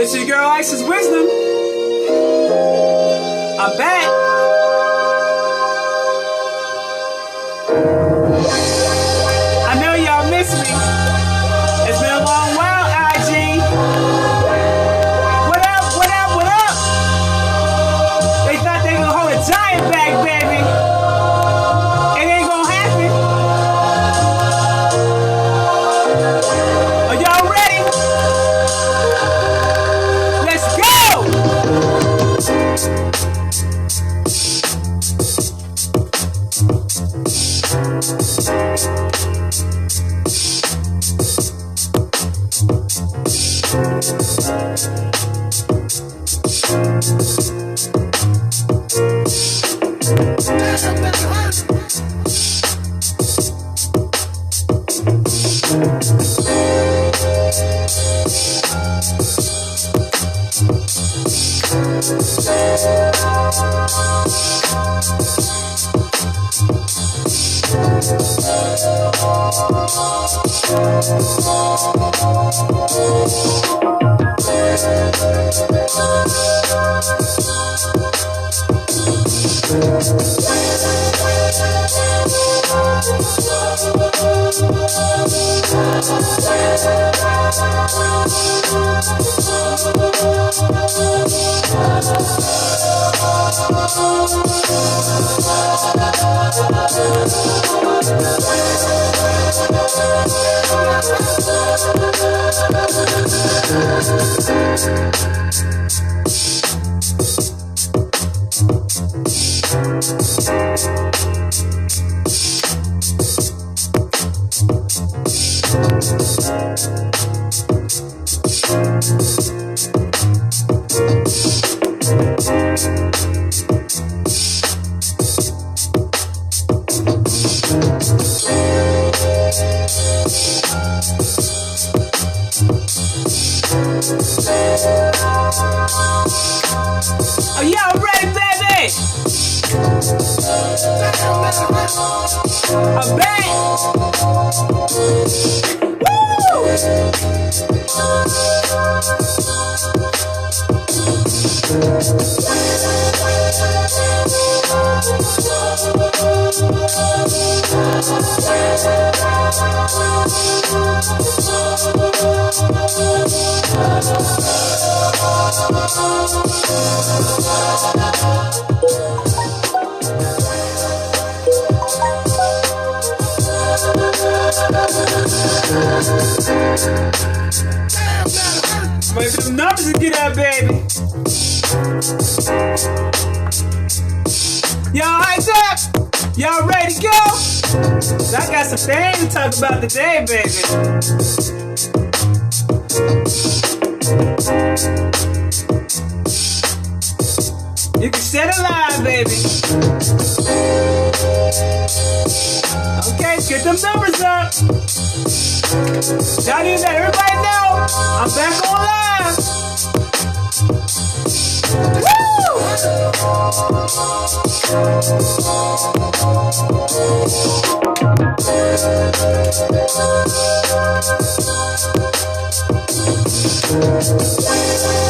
It's your girl Ice's Wisdom. I'm back. I know y'all miss me. It's been a long while, IG. What up, what up, what up? They thought they gonna hold a giant back, baby. It ain't gonna happen. Are y'all ready? Let's go! Are y'all ready, baby? I'm back. Wait for them numbers to get up, baby. Y'all hyped up? Y'all ready to go? I got some things to talk about today, baby. You can set a line, baby. Okay, get them numbers up. Y'all need to let everybody know I'm back on live. Woo!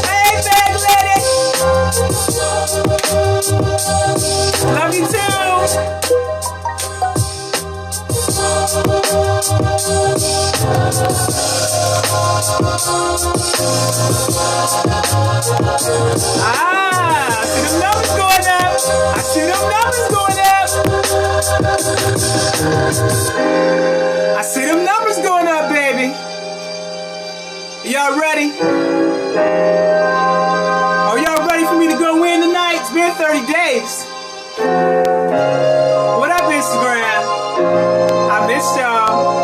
Hey, big lady. Love you too. I see them numbers going up. I see them numbers going up. I see them numbers going up, baby. Y'all ready? Are y'all ready for me to go in tonight? It's been 30 days. What up, Instagram? I missed y'all.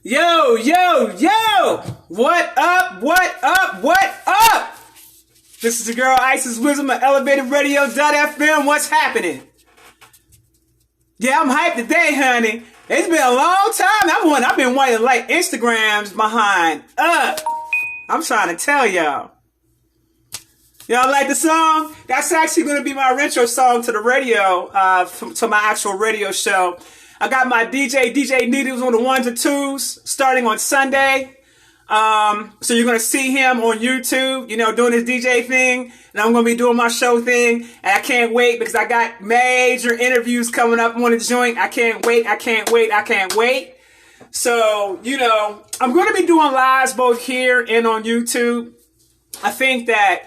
Yo, yo, yo! What up, what up, what up? This is your girl Ice's Wisdom at elevatedradio.fm. What's happening? Yeah, I'm hyped today, honey. It's been a long time. I've been wanting to like Instagrams behind up. I'm trying to tell y'all. Y'all like the song? That's actually going to be my retro song to the radio, to my actual radio show. I got my DJ Needles on the ones and twos starting on Sunday. So you're going to see him on YouTube, doing his DJ thing. And I'm going to be doing my show thing. And I can't wait because I got major interviews coming up on the joint. I can't wait. So, I'm going to be doing lives both here and on YouTube. I think that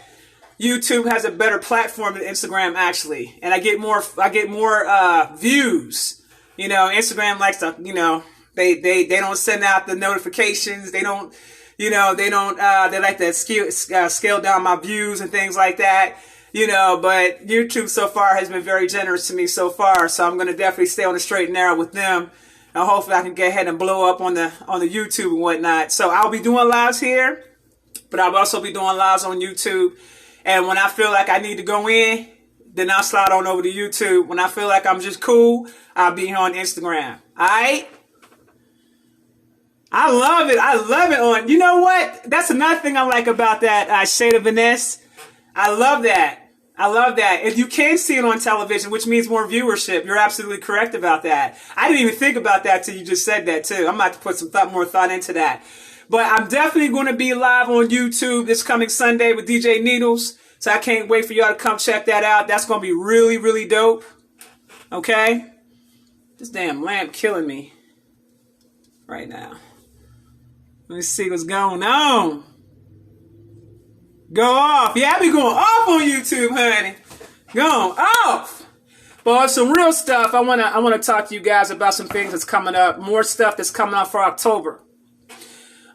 YouTube has a better platform than Instagram, actually. And I get more views. Instagram likes to, they don't send out the notifications. They don't, they like to scale down my views and things like that, but YouTube so far has been very generous to me so far. So I'm going to definitely stay on the straight and narrow with them. And hopefully I can get ahead and blow up on the YouTube and whatnot. So I'll be doing lives here, but I'll also be doing lives on YouTube. And when I feel like I need to go in, then I'll slide on over to YouTube. When I feel like I'm just cool, I'll be here on Instagram. All right? I love it. You know what? That's another thing I like about that Shade of Vanessa. I love that. If you can see it on television, which means more viewership, you're absolutely correct about that. I didn't even think about that till you just said that too. I'm about to put some more thought into that. But I'm definitely going to be live on YouTube this coming Sunday with DJ Needles. So I can't wait for y'all to come check that out. That's going to be really, really dope. Okay? This damn lamp killing me right now. Let me see what's going on. Go off. Yeah, I be going off on YouTube, honey. Going off. But on some real stuff, I wanna talk to you guys about some things that's coming up. More stuff that's coming up for October.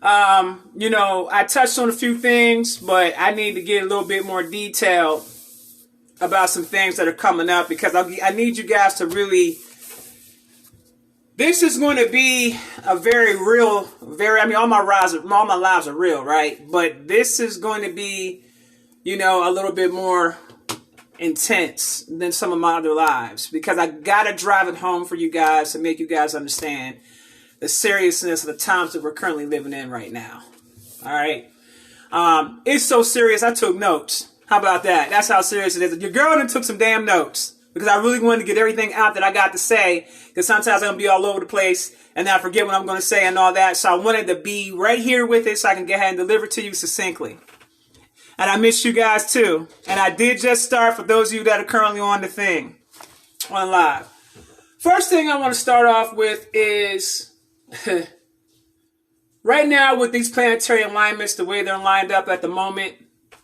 I touched on a few things, but I need to get a little bit more detail about some things that are coming up because I need you guys to really. This is going to be a very real, all my lives are real, right? But this is going to be, a little bit more intense than some of my other lives because I got to drive it home for you guys to make you guys understand the seriousness of the times that we're currently living in right now. All right. It's so serious. I took notes. How about that? That's how serious it is. Your girl done took some damn notes. Because I really wanted to get everything out that I got to say. Because sometimes I'm going to be all over the place. And I forget what I'm going to say and all that. So I wanted to be right here with it so I can get ahead and deliver to you succinctly. And I miss you guys too. And I did just start for those of you that are currently on the thing. On live. First thing I want to start off with is... right now with these planetary alignments, the way they're lined up at the moment.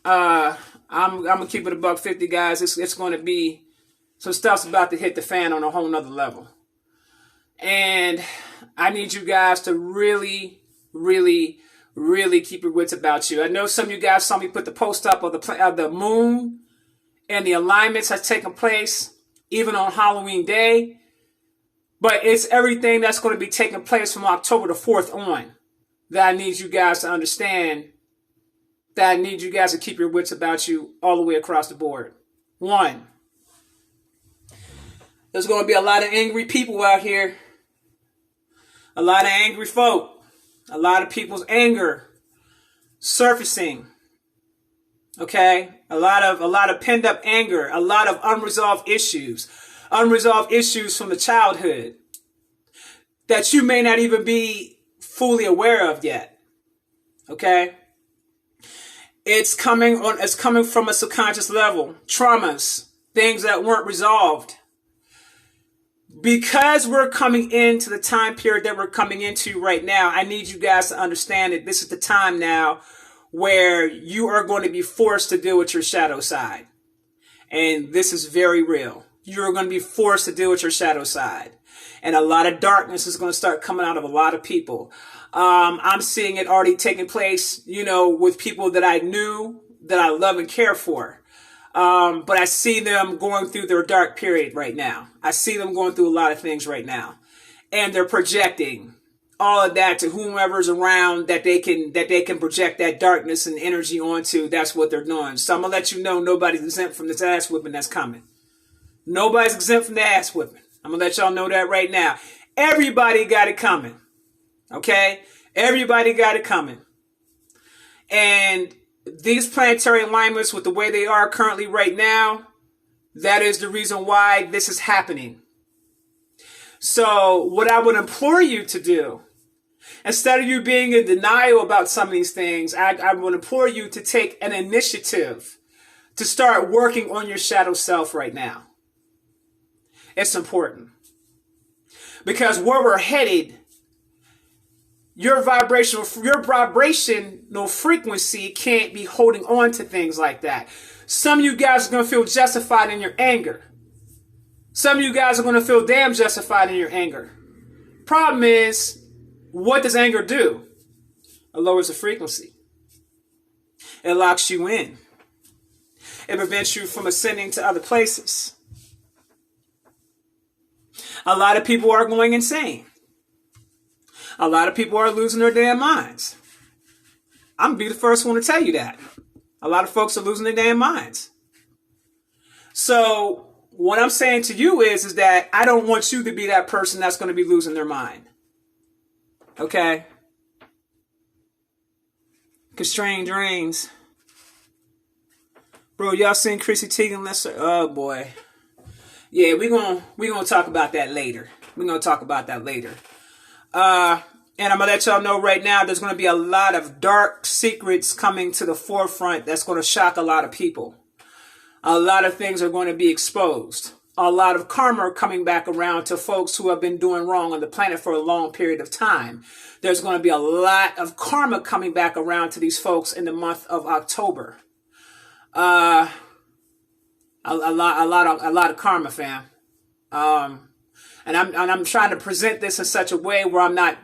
I'm going to keep it $150, guys. It's going to be... some stuff's about to hit the fan on a whole nother level. And I need you guys to really, really, really keep your wits about you. I know some of you guys saw me put the post up of the moon and the alignments has taken place even on Halloween Day. But it's everything that's going to be taking place from October the 4th on that I need you guys to understand, that I need you guys to keep your wits about you all the way across the board. 1. There's going to be a lot of angry people out here. A lot of angry folk. A lot of people's anger surfacing. Okay? A lot of pent up anger. A lot of unresolved issues. Unresolved issues from the childhood that you may not even be fully aware of yet. Okay? It's coming from a subconscious level. Traumas. Things that weren't resolved. Because we're coming into the time period that we're coming into right now, I need you guys to understand that this is the time now where you are going to be forced to deal with your shadow side. And this is very real. You're going to be forced to deal with your shadow side. And a lot of darkness is going to start coming out of a lot of people. I'm seeing it already taking place, with people that I knew, that I love and care for. But I see them going through their dark period right now. I see them going through a lot of things right now. And they're projecting all of that to whomever's around that they can project that darkness and energy onto. That's what they're doing. So I'm going to let you know nobody's exempt from this ass whipping that's coming. Nobody's exempt from the ass whipping. I'm going to let y'all know that right now. Everybody got it coming. Okay? Everybody got it coming. And these planetary alignments with the way they are currently right now, that is the reason why this is happening. So what I would implore you to do, instead of you being in denial about some of these things, I would implore you to take an initiative to start working on your shadow self right now. It's important. Because where we're headed, your vibrational frequency can't be holding on to things like that. Some of you guys are going to feel justified in your anger. Some of you guys are going to feel damn justified in your anger. Problem is, what does anger do? It lowers the frequency. It locks you in. It prevents you from ascending to other places. A lot of people are going insane. A lot of people are losing their damn minds. I'm going to be the first one to tell you that. A lot of folks are losing their damn minds. So what I'm saying to you is that I don't want you to be that person that's going to be losing their mind. Okay? Constrained drains. Bro, y'all seen Chrissy Teigen? Oh boy. Yeah, we're gonna talk about that later. We're gonna talk about that later. And I'm gonna let y'all know right now, there's gonna be a lot of dark secrets coming to the forefront that's gonna shock a lot of people. A lot of things are going to be exposed. A lot of karma coming back around to folks who have been doing wrong on the planet for a long period of time. There's going to be a lot of karma coming back around to these folks in the month of October. A lot of karma, fam. And I'm trying to present this in such a way where I'm not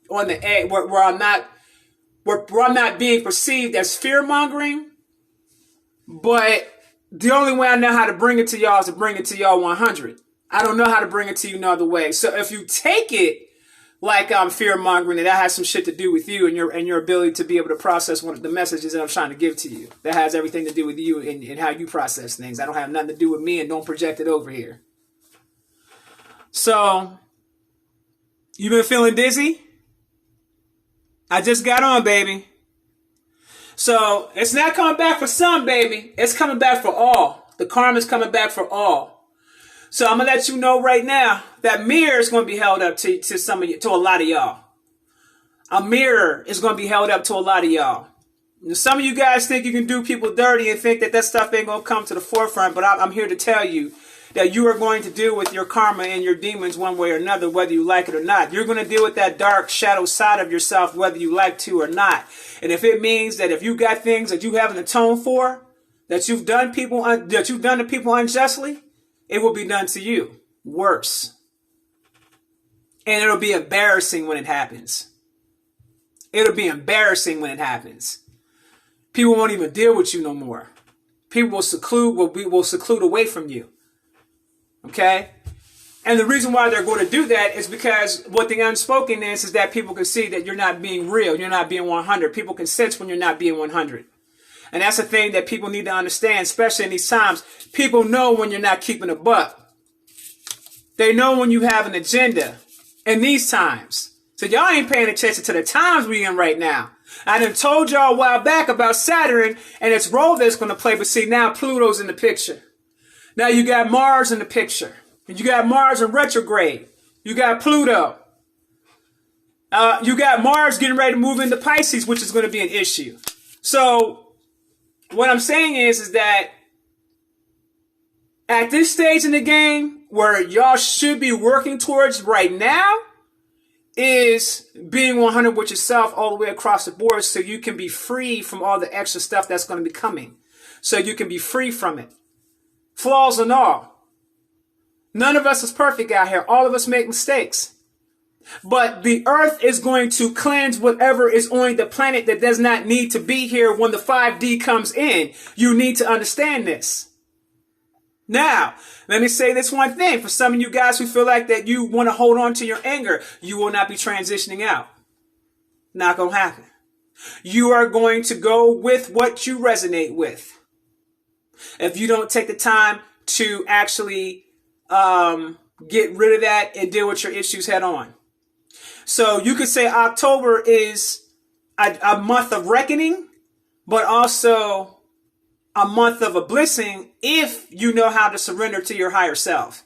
on the edge, where I'm not being perceived as fear mongering. But the only way I know how to bring it to y'all is to bring it to y'all 100. I don't know how to bring it to you no other way. So if you take it like I'm fear mongering, that has some shit to do with you and your ability to be able to process one of the messages that I'm trying to give to you. That has everything to do with you and how you process things. I don't have nothing to do with me, and don't project it over here. So, you been feeling dizzy? I just got on, baby. So, it's not coming back for some, baby. It's coming back for all. The karma's coming back for all. So, I'm going to let you know right now that mirror is going to be held up to a lot of y'all. A mirror is going to be held up to a lot of y'all. Now, some of you guys think you can do people dirty and think that stuff ain't going to come to the forefront, but I'm here to tell you that you are going to deal with your karma and your demons one way or another, whether you like it or not. You're going to deal with that dark shadow side of yourself, whether you like to or not. And if it means that if you got things that you haven't atoned for, that you've done to people unjustly, it will be done to you worse. And it'll be embarrassing when it happens. It'll be embarrassing when it happens. People won't even deal with you no more. People will seclude away from you. Okay? And the reason why they're going to do that is because what the unspoken is that people can see that you're not being real. You're not being 100. People can sense when you're not being 100. And that's the thing that people need to understand, especially in these times. People know when you're not keeping a buck. They know when you have an agenda in these times. So y'all ain't paying attention to the times we in right now. I done told y'all a while back about Saturn and its role that it's going to play. But see, now Pluto's in the picture. Now you got Mars in the picture. And you got Mars in retrograde. You got Pluto. You got Mars getting ready to move into Pisces, which is going to be an issue. So what I'm saying is that at this stage in the game, where y'all should be working towards right now is being 100 with yourself all the way across the board, so you can be free from all the extra stuff that's going to be coming. So you can be free from it. Flaws and all. None of us is perfect out here. All of us make mistakes. But the earth is going to cleanse whatever is on the planet that does not need to be here when the 5D comes in. You need to understand this. Now, let me say this one thing. For some of you guys who feel like that you want to hold on to your anger, you will not be transitioning out. Not going to happen. You are going to go with what you resonate with. If you don't take the time to actually get rid of that and deal with your issues head on. So you could say October is a month of reckoning, but also a month of a blessing if you know how to surrender to your higher self.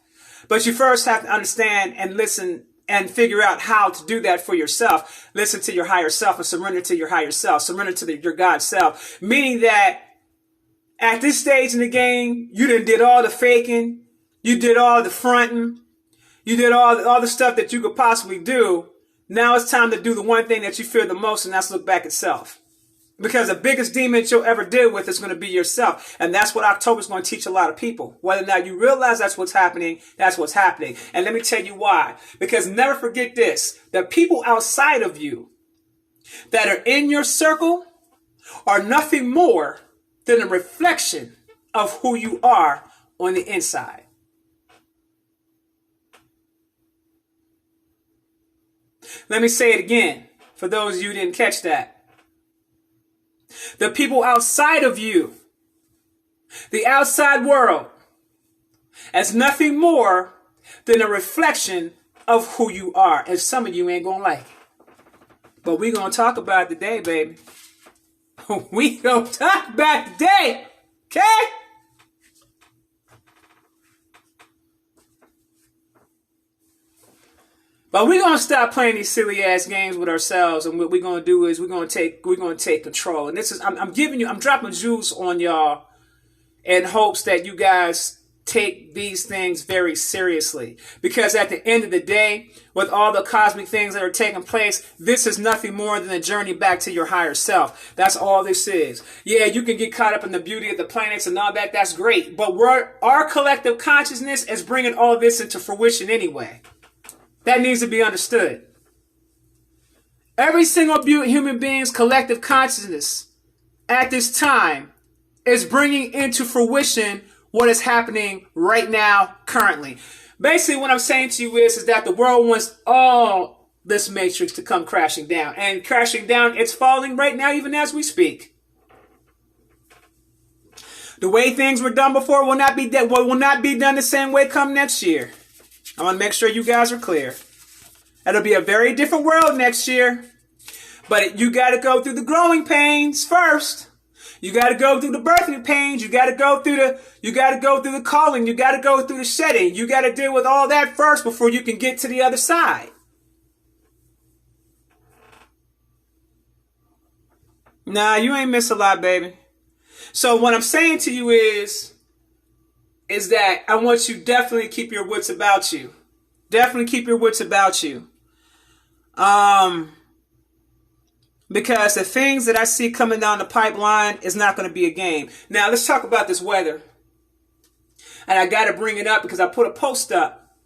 But you first have to understand and listen and figure out how to do that for yourself. Listen to your higher self and surrender to your higher self. Surrender to your God self. Meaning that at this stage in the game, you did all the faking. You did all the fronting. You did all the stuff that you could possibly do. Now it's time to do the one thing that you fear the most, and that's look back at self. Because the biggest demon you'll ever deal with is going to be yourself. And that's what October is going to teach a lot of people. Whether or not you realize that's what's happening, that's what's happening. And let me tell you why. Because never forget this. The people outside of you that are in your circle are nothing more than a reflection of who you are on the inside. Let me say it again for those of you who didn't catch that. The people outside of you, the outside world, as nothing more than a reflection of who you are. And some of you ain't gonna like it. But we gonna talk about it today, baby. We gonna talk about it today, okay? But we're gonna stop playing these silly ass games with ourselves, and what we're gonna do is we're gonna take control. And this is I'm dropping jewels on y'all in hopes that you guys take these things very seriously. Because at the end of the day, with all the cosmic things that are taking place, this is nothing more than a journey back to your higher self. That's all this is. Yeah, you can get caught up in the beauty of the planets and all that. That's great. But our collective consciousness is bringing all this into fruition anyway. That needs to be understood. Every single human being's collective consciousness at this time is bringing into fruition what is happening right now, currently. Basically, what I'm saying to you is that the world wants all this matrix to come crashing down. And crashing down, it's falling right now, even as we speak. The way things were done before will not be done the same way come next year. I want to make sure you guys are clear. It'll be a very different world next year. But you got to go through the growing pains first. You got to go through the birthing pains. You got to go through the calling. You got to go through the shedding. You got to deal with all that first before you can get to the other side. Nah, you ain't miss a lot, baby. So what I'm saying to you is that I want you definitely keep your wits about you. Definitely keep your wits about you. Because the things that I see coming down the pipeline is not going to be a game. Now, let's talk about this weather. And I got to bring it up because I put a post up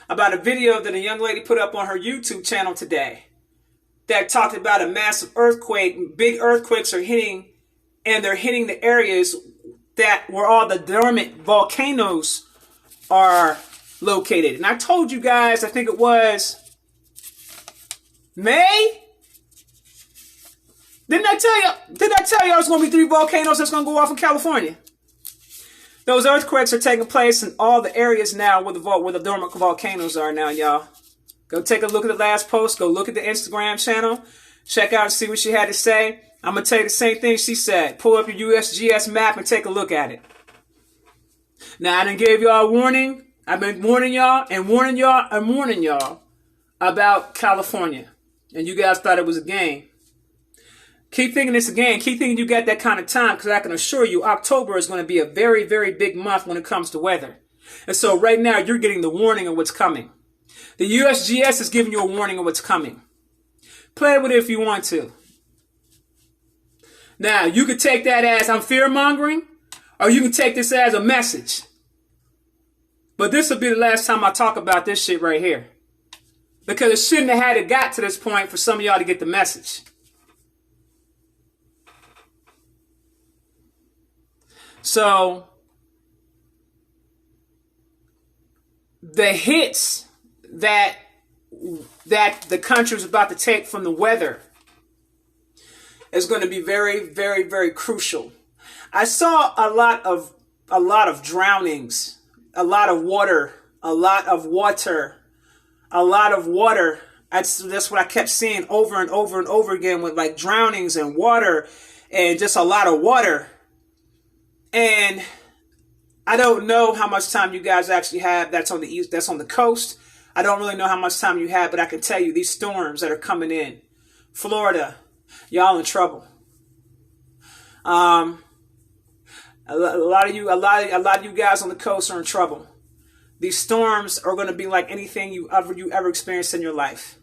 about a video that a young lady put up on her YouTube channel today that talked about a massive earthquake. Big earthquakes are hitting, and they're hitting the areas where all the dormant volcanoes are located. And I told you guys, I think it was May. Didn't I tell you there's going to be 3 volcanoes that's going to go off in California? Those earthquakes are taking place in all the areas now where the dormant volcanoes are now, y'all. Go take a look at the last post. Go look at the Instagram channel. Check out and see what she had to say. I'm going to tell you the same thing she said. Pull up your USGS map and take a look at it. Now, I done gave y'all a warning. I've been warning y'all and warning y'all and warning y'all about California. And you guys thought it was a game. Keep thinking it's a game. Keep thinking you got that kind of time, because I can assure you October is going to be a very, very big month when it comes to weather. And so right now you're getting the warning of what's coming. The USGS is giving you a warning of what's coming. Play with it if you want to. Now, you could take that as I'm fear-mongering, or you can take this as a message. But this will be the last time I talk about this shit right here. Because it shouldn't have had it got to this point for some of y'all to get the message. So, the hits that the country is about to take from the weather is going to be very, very, very crucial. I saw a lot of drownings, a lot of water. That's what I kept seeing over and over and over again, with like drownings and water and just a lot of water. And I don't know how much time you guys actually have. That's on the east. That's on the coast. I don't really know how much time you have, but I can tell you these storms that are coming in, Florida, y'all in trouble. A lot of you guys on the coast are in trouble. These storms are going to be like anything you ever experienced in your life.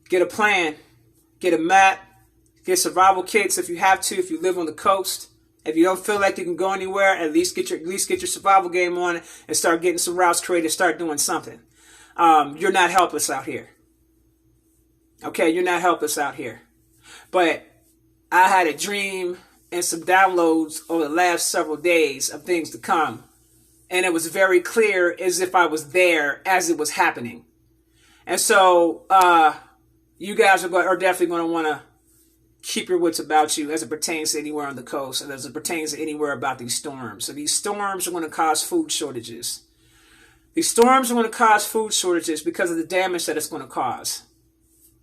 Get a plan, get a map, get survival kits if you have to. If you live on the coast, if you don't feel like you can go anywhere, at least get your survival game on and start getting some routes created. Start doing something. You're not helpless out here. Okay, you're not helpless out here. But I had a dream and some downloads over the last several days of things to come. And it was very clear as if I was there as it was happening. And so you guys are definitely going to want to keep your wits about you as it pertains to anywhere on the coast and as it pertains to anywhere about these storms. So these storms are going to cause food shortages. These storms are going to cause food shortages because of the damage that it's going to cause.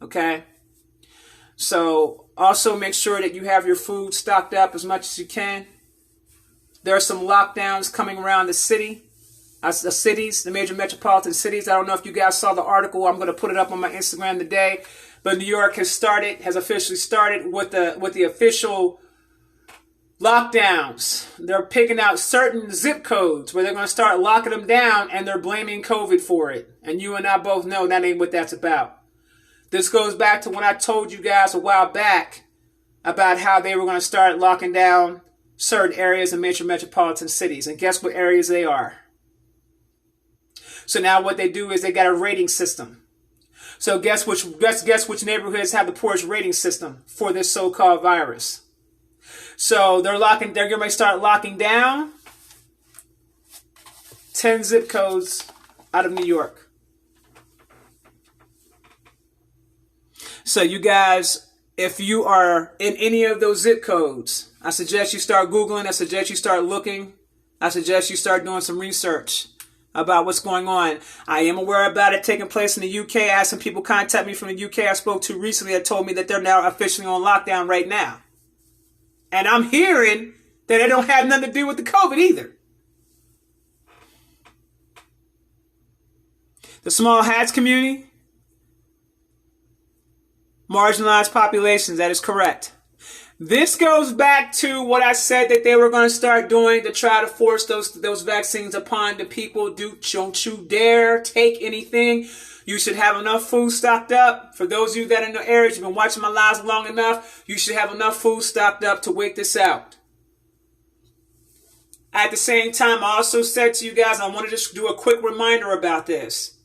Okay? So also make sure that you have your food stocked up as much as you can. There are some lockdowns coming around the cities, the major metropolitan cities. I don't know if you guys saw the article. I'm going to put it up on my Instagram today. But New York has officially started with the official lockdowns. They're picking out certain zip codes where they're going to start locking them down, and they're blaming COVID for it. And you and I both know that ain't what that's about. This goes back to when I told you guys a while back about how they were going to start locking down certain areas in major metropolitan cities. And guess what areas they are? So now what they do is they got a rating system. So guess which neighborhoods have the poorest rating system for this so-called virus? So they're going to start locking down 10 zip codes out of New York. So you guys, if you are in any of those zip codes, I suggest you start Googling. I suggest you start looking. I suggest you start doing some research about what's going on. I am aware about it taking place in the UK. I had some people contact me from the UK I spoke to recently that told me that they're now officially on lockdown right now. And I'm hearing that it don't have nothing to do with the COVID either. The small hats community, marginalized populations, that is correct. This goes back to what I said that they were going to start doing to try to force those vaccines upon the people. Don't you dare take anything. You should have enough food stocked up. For those of you that are in the areas, you've been watching my lives long enough, you should have enough food stocked up to wait this out. At the same time, I also said to you guys, I want to just do a quick reminder about this.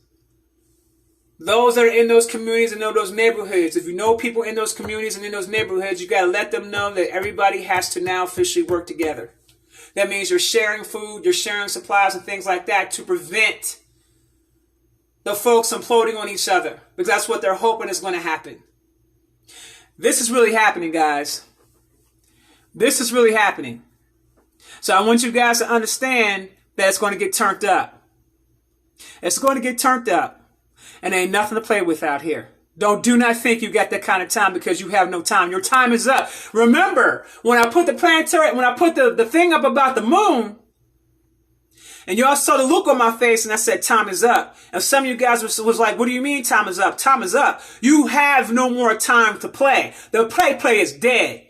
Those that are in those communities and know those neighborhoods, if you know people in those communities and in those neighborhoods, you got to let them know that everybody has to now officially work together. That means you're sharing food, you're sharing supplies and things like that to prevent the folks imploding on each other, because that's what they're hoping is going to happen. This is really happening, guys. This is really happening. So I want you guys to understand that it's going to get turned up. It's going to get turned up. And there ain't nothing to play with out here. Do not think you got that kind of time because you have no time. Your time is up. Remember, when I put the the thing up about the moon, and y'all saw the look on my face and I said, time is up. And some of you guys was like, what do you mean time is up? Time is up. You have no more time to play. The play is dead.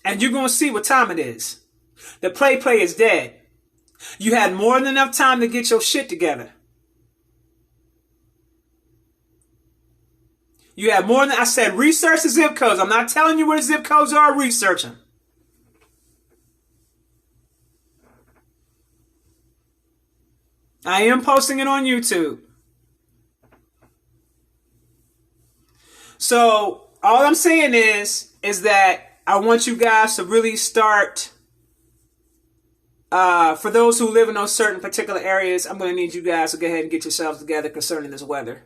And you're going to see what time it is. The play is dead. You had more than enough time to get your shit together. You have more than, I said, research the zip codes. I'm not telling you where the zip codes are, research them. I am posting it on YouTube. So all I'm saying is that I want you guys to really start, for those who live in those certain particular areas, I'm going to need you guys to go ahead and get yourselves together concerning this weather.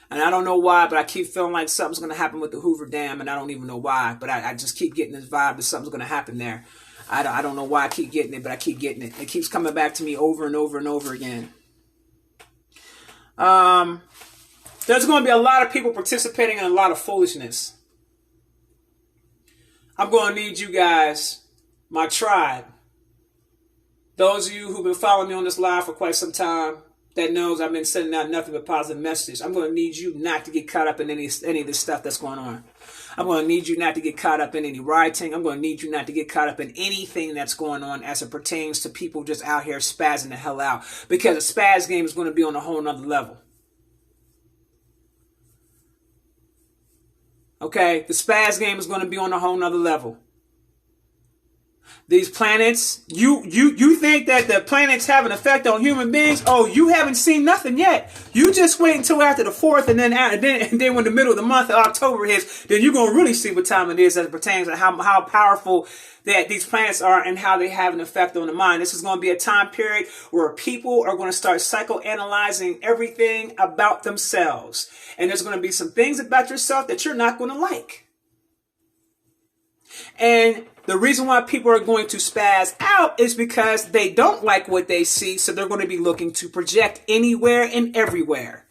And I don't know why, but I keep feeling like something's going to happen with the Hoover Dam, and I don't even know why. But I just keep getting this vibe that something's going to happen there. I don't know why I keep getting it, but I keep getting it. It keeps coming back to me over and over and over again. There's going to be a lot of people participating in a lot of foolishness. I'm going to need you guys my tribe, those of you who've been following me on this live for quite some time, that knows I've been sending out nothing but positive messages. I'm going to need you not to get caught up in any of this stuff that's going on. I'm going to need you not to get caught up in any rioting. I'm going to need you not to get caught up in anything that's going on as it pertains to people just out here spazzing the hell out. Because a spaz game is going to be on a whole nother level. Okay? The spaz game is going to be on a whole nother level. These planets, you think that the planets have an effect on human beings? Oh, you haven't seen nothing yet. You just wait until after the 4th, and then when the middle of the month of October hits, then you're gonna really see what time it is as it pertains to how powerful that these planets are and how they have an effect on the mind. This is going to be a time period where people are going to start psychoanalyzing everything about themselves, and there's going to be some things about yourself that you're not going to like. And the reason why people are going to spaz out is because they don't like what they see. So they're going to be looking to project anywhere and everywhere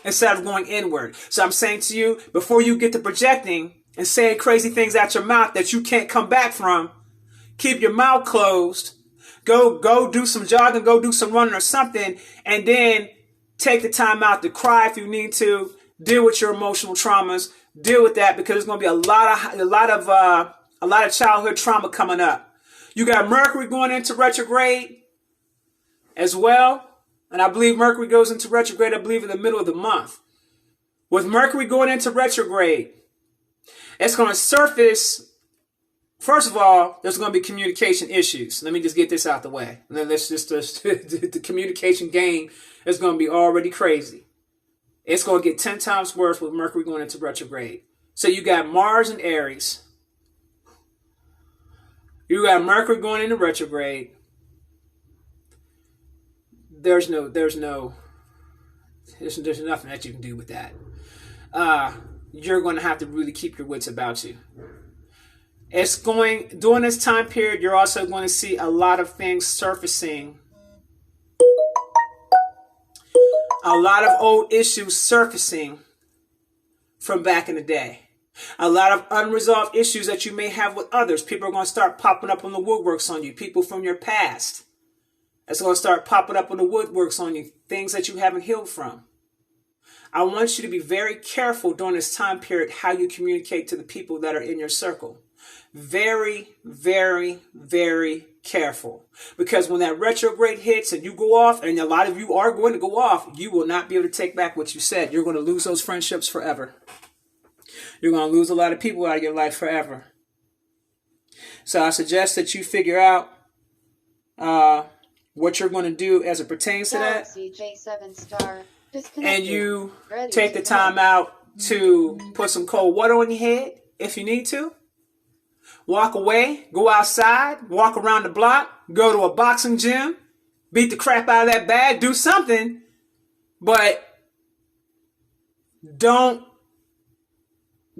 instead of going inward. So I'm saying to you, before you get to projecting and saying crazy things out your mouth that you can't come back from, keep your mouth closed. Go do some jogging, go do some running or something. And then take the time out to cry if you need to. Deal with your emotional traumas. Deal with that, because there's going to be a lot of childhood trauma coming up. You got Mercury going into retrograde as well. And I believe Mercury goes into retrograde, I believe, in the middle of the month. With Mercury going into retrograde, it's going to surface. First of all, there's going to be communication issues. Let me just get this out the way. And then the communication game is going to be already crazy. It's going to get 10 times worse with Mercury going into retrograde. So you got Mars and Aries. You got Mercury going into retrograde. There's nothing that you can do with that. You're going to have to really keep your wits about you. During this time period, you're also going to see a lot of things surfacing. A lot of old issues surfacing from back in the day. A lot of unresolved issues that you may have with others. People are going to start popping up on the woodworks on you. People from your past. It's going to start popping up on the woodworks on you. Things that you haven't healed from. I want you to be very careful during this time period how you communicate to the people that are in your circle. Very, very, very careful. Because when that retrograde hits and you go off, and a lot of you are going to go off, you will not be able to take back what you said. You're going to lose those friendships forever. You're going to lose a lot of people out of your life forever. So I suggest that you figure out what you're going to do as it pertains to that. And you take the time out to put some cold water on your head if you need to. Walk away, go outside, walk around the block, go to a boxing gym, beat the crap out of that bag, do something. But don't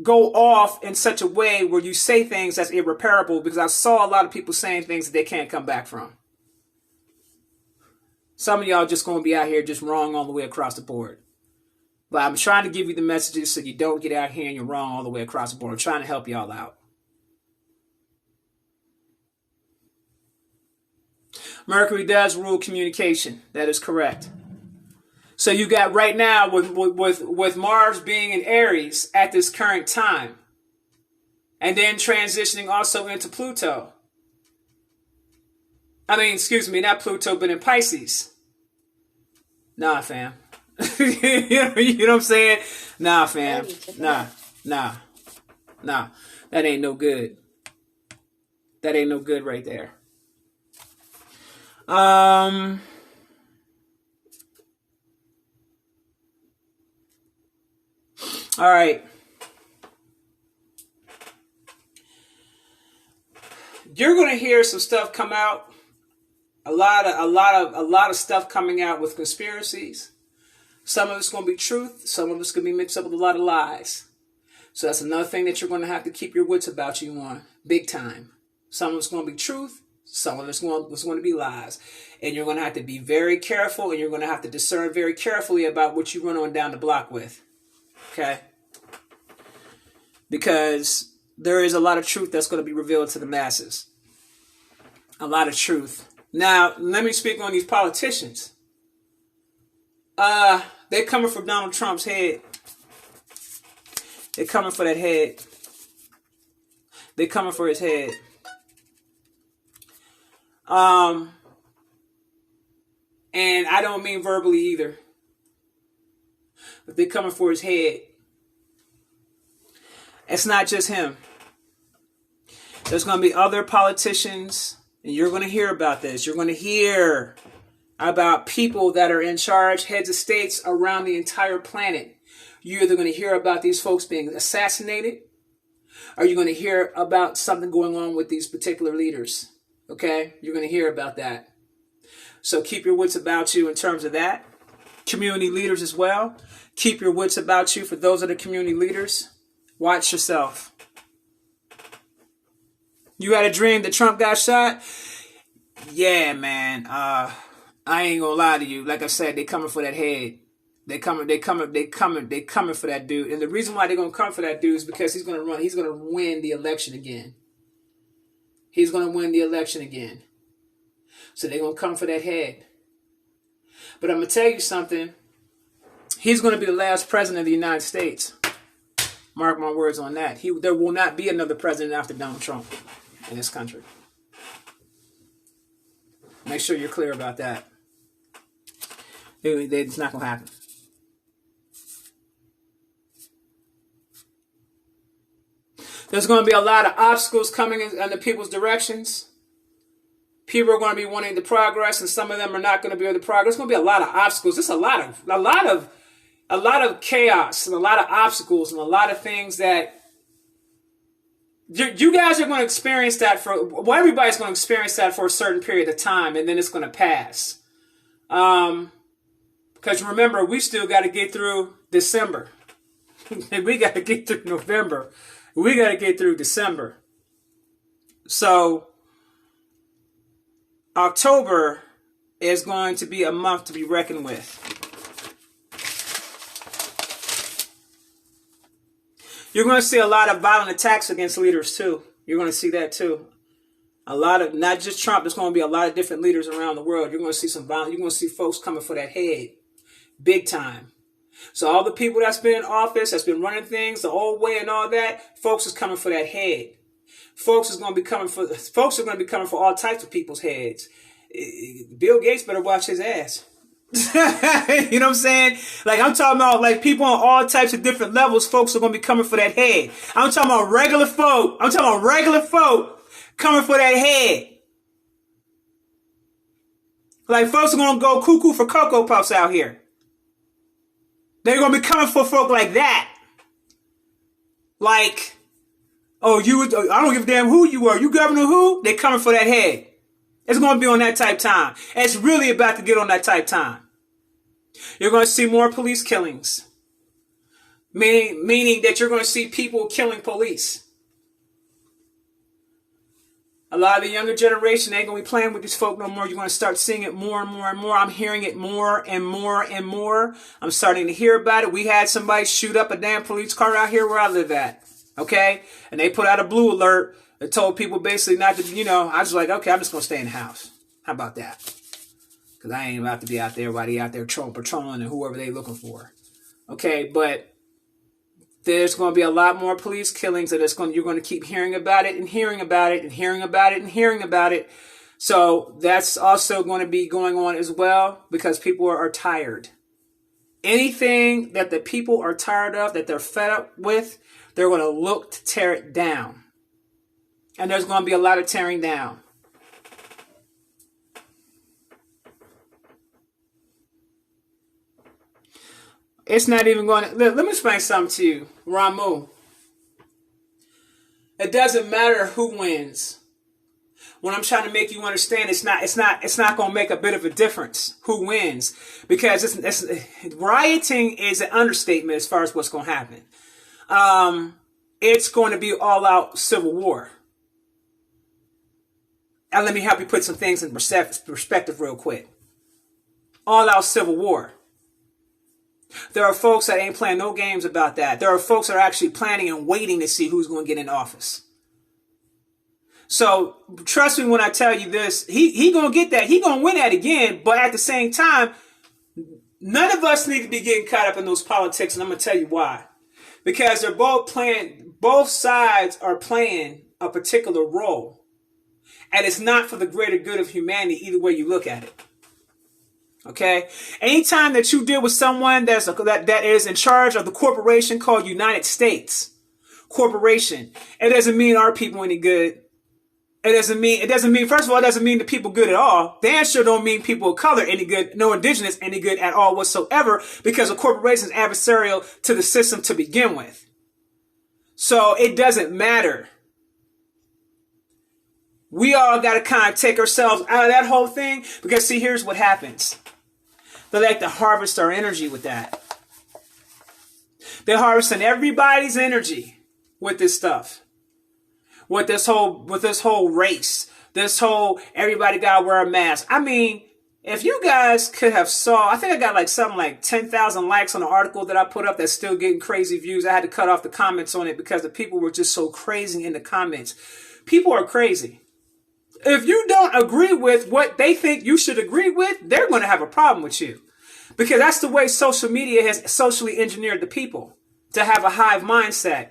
go off in such a way where you say things that's irreparable, because I saw a lot of people saying things that they can't come back from. Some of y'all just going to be out here just wrong all the way across the board. But I'm trying to give you the messages so you don't get out here and you're wrong all the way across the board. I'm trying to help y'all out. Mercury does rule communication. That is correct. So you got right now with Mars being in Aries at this current time, and then transitioning also into Pluto. Excuse me, not Pluto, but in Pisces. Nah, fam. You know what I'm saying? Nah, fam. Nah. That ain't no good. That ain't no good right there. All right. You're going to hear some stuff come out. A lot of stuff coming out with conspiracies. Some of it's going to be truth. Some of it's going to be mixed up with a lot of lies. So that's another thing that you're going to have to keep your wits about you on, big time. Some of it's going to be truth. Some of it's going to be lies. And you're going to have to be very careful, and you're going to have to discern very carefully about what you run on down the block with. Okay? Because there is a lot of truth that's going to be revealed to the masses. A lot of truth. Now, let me speak on these politicians. They're coming for Donald Trump's head. They're coming for that head. They're coming for his head. And I don't mean verbally either. But they're coming for his head. It's not just him. There's going to be other politicians, and you're going to hear about this. You're going to hear about people that are in charge, heads of states around the entire planet. You're either going to hear about these folks being assassinated, or you're going to hear about something going on with these particular leaders. Okay? You're going to hear about that. So keep your wits about you in terms of that. Community leaders as well. Keep your wits about you for those that are community leaders. Watch yourself. You had a dream that Trump got shot? Yeah, man. I ain't gonna lie to you. Like I said, they coming for that head. They coming for that dude. And the reason why they're gonna come for that dude is because he's gonna win the election again. He's gonna win the election again. So they're gonna come for that head. But I'm gonna tell you something. He's gonna be the last president of the United States. Mark my words on that. There will not be another president after Donald Trump in this country. Make sure you're clear about that. It's not going to happen. There's going to be a lot of obstacles coming in the people's directions. People are going to be wanting to progress, and some of them are not going to be able to progress. There's going to be a lot of obstacles. There's a lot of chaos and a lot of obstacles and a lot of things that you guys are going to experience that everybody's going to experience that for a certain period of time, and then it's going to pass. Because remember, we still got to get through December. We got to get through November. We got to get through December. So October is going to be a month to be reckoned with. You're going to see a lot of violent attacks against leaders too. You're going to see that too. A lot of, not just Trump, there's going to be a lot of different leaders around the world. You're going to see some violence. You're going to see folks coming for that head. Big time. So all the people that's been in office, that's been running things the old way and all that, folks is coming for that head. Folks are going to be coming for all types of people's heads. Bill Gates better watch his ass. You know what I'm saying? Like, I'm talking about like people on all types of different levels. Folks are going to be coming for that head. I'm talking about regular folk. Coming for that head. Like, folks are going to go cuckoo for Cocoa Puffs out here. They're going to be coming for folk like that. Like, I don't give a damn who you are. You governor who? They're coming for that head. It's going to be on that type time. It's really about to get on that type time. You're going to see more police killings. Meaning that you're going to see people killing police. A lot of the younger generation ain't going to be playing with these folk no more. You're going to start seeing it more and more and more. I'm hearing it more and more and more. I'm starting to hear about it. We had somebody shoot up a damn police car out here where I live at. Okay? And they put out a blue alert. It told people basically not to, I was like, okay, I'm just going to stay in the house. How about that? Because I ain't about to be out there while they out there patrolling and whoever they looking for. Okay, but there's going to be a lot more police killings and you're going to keep hearing about it and hearing about it and hearing about it and hearing about it. So that's also going to be going on as well because people are tired. Anything that the people are tired of, that they're fed up with, they're going to look to tear it down. And there's going to be a lot of tearing down. It's not even going to... Let me explain something to you, Ramu. It doesn't matter who wins. When I'm trying to make you understand, it's not going to make a bit of a difference who wins. Because rioting is an understatement as far as what's going to happen. It's going to be all-out civil war. And let me help you put some things in perspective real quick. All-out civil war. There are folks that ain't playing no games about that. There are folks that are actually planning and waiting to see who's going to get in office. So trust me when I tell you this, he gonna get that. He gonna win that again. But at the same time, none of us need to be getting caught up in those politics, and I'm gonna tell you why. Because they're both sides are playing a particular role. And it's not for the greater good of humanity, either way you look at it. Okay? Anytime that you deal with someone that is in charge of the corporation called United States Corporation, it doesn't mean our people any good. It doesn't mean, first of all, it doesn't mean the people good at all. Damn sure don't mean people of color any good, no indigenous any good at all whatsoever, because a corporation is adversarial to the system to begin with. So it doesn't matter. We all got to kind of take ourselves out of that whole thing, because see, here's what happens. They like to harvest our energy with that. They're harvesting everybody's energy with this stuff. With this whole race, this whole everybody gotta wear a mask. I mean, if you guys could have saw, I think I got like something like 10,000 likes on an article that I put up that's still getting crazy views. I had to cut off the comments on it because the people were just so crazy in the comments. People are crazy. If you don't agree with what they think you should agree with, they're going to have a problem with you, because that's the way social media has socially engineered the people to have a hive mindset.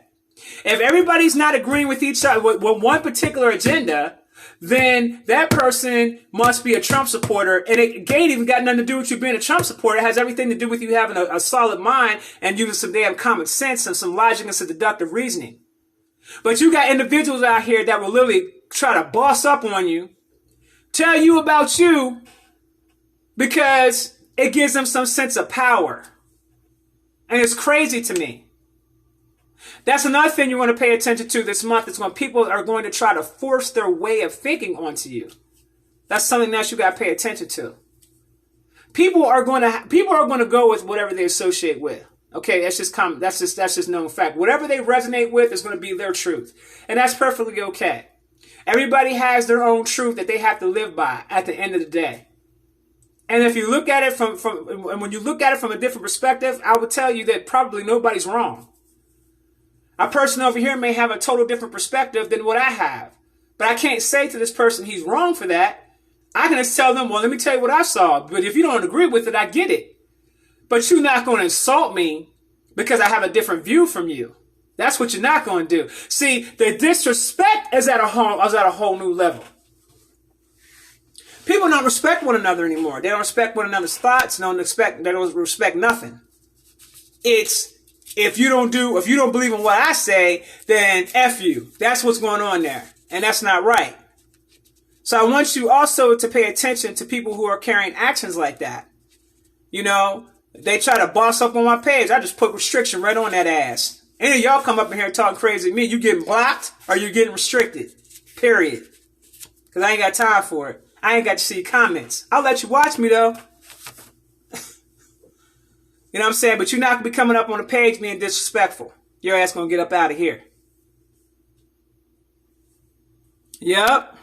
If everybody's not agreeing with each other with one particular agenda, then that person must be a Trump supporter. And it ain't even got nothing to do with you being a Trump supporter. It has everything to do with you having a solid mind and using some damn common sense and some logic and some deductive reasoning. But you got individuals out here that will literally try to boss up on you, tell you about you, because it gives them some sense of power. And it's crazy to me. That's another thing you want to pay attention to this month, is when people are going to try to force their way of thinking onto you. That's something else you got to pay attention to. People are going to go with whatever they associate with. Okay, that's just known fact. Whatever they resonate with is going to be their truth, and that's perfectly okay. Everybody has their own truth that they have to live by at the end of the day. And if you look at it when you look at it from a different perspective, I would tell you that probably nobody's wrong. A person over here may have a total different perspective than what I have. But I can't say to this person he's wrong for that. I can just tell them, well, let me tell you what I saw. But if you don't agree with it, I get it. But you're not going to insult me because I have a different view from you. That's what you're not going to do. See, the disrespect is at a whole new level. People don't respect one another anymore. They don't respect one another's thoughts. They don't respect nothing. It's, if you don't believe in what I say, then F you. That's what's going on there. And that's not right. So I want you also to pay attention to people who are carrying actions like that. You know, they try to boss up on my page. I just put restriction right on that ass. Any of y'all come up in here talking crazy to me, you getting blocked or you getting restricted. Period. Because I ain't got time for it. I ain't got to see comments. I'll let you watch me though. You know what I'm saying? But you're not going to be coming up on the page being disrespectful. Your ass going to get up out of here. Yep.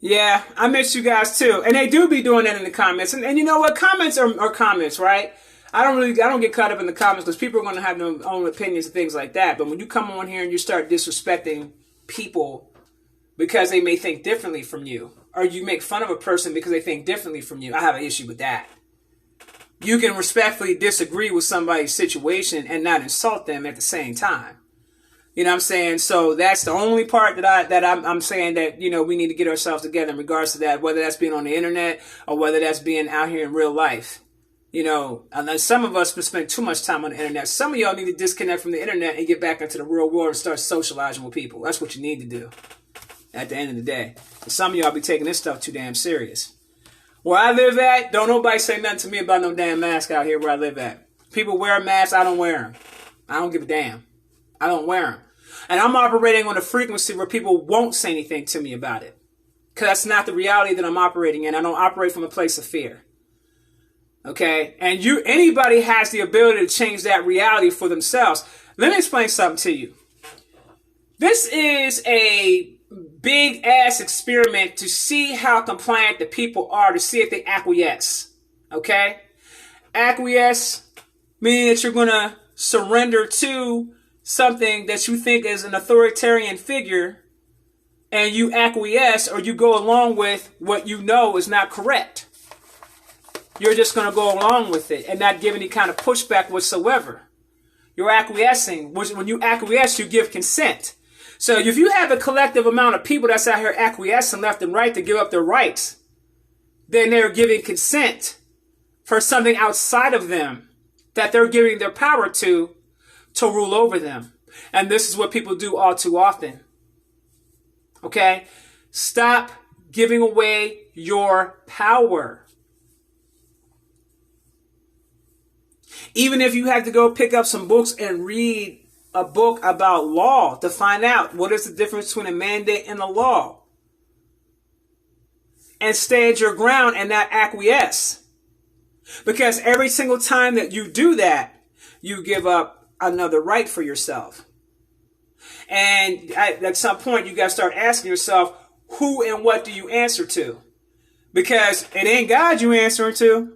Yeah, I miss you guys too. And they do be doing that in the comments. And you know what? Comments are comments, right? I don't get caught up in the comments because people are going to have their own opinions and things like that. But when you come on here and you start disrespecting people because they may think differently from you, or you make fun of a person because they think differently from you, I have an issue with that. You can respectfully disagree with somebody's situation and not insult them at the same time. You know what I'm saying? So that's the only part that I'm saying that, you know, we need to get ourselves together in regards to that, whether that's being on the internet or whether that's being out here in real life. You know, and some of us spend too much time on the internet. Some of y'all need to disconnect from the internet and get back into the real world and start socializing with people. That's what you need to do at the end of the day. And some of y'all be taking this stuff too damn serious. Where I live at, don't nobody say nothing to me about no damn mask out here where I live at. People wear masks, I don't wear them. I don't give a damn. I don't wear them. And I'm operating on a frequency where people won't say anything to me about it. Because that's not the reality that I'm operating in. I don't operate from a place of fear. Okay? And anybody has the ability to change that reality for themselves. Let me explain something to you. This is a big ass experiment to see how compliant the people are, to see if they acquiesce. Okay? Acquiesce, meaning that you're going to surrender to something that you think is an authoritarian figure, and you acquiesce or you go along with what you know is not correct. You're just going to go along with it and not give any kind of pushback whatsoever. You're acquiescing. When you acquiesce, you give consent. So if you have a collective amount of people that's out here acquiescing left and right to give up their rights, then they're giving consent for something outside of them that they're giving their power to rule over them. And this is what people do all too often. Okay? Stop giving away your power. Even if you have to go pick up some books and read a book about law to find out what is the difference between a mandate and a law. And stand your ground and not acquiesce. Because every single time that you do that, you give up another right for yourself. And at some point, you got to start asking yourself, who and what do you answer to? Because it ain't God you answering to.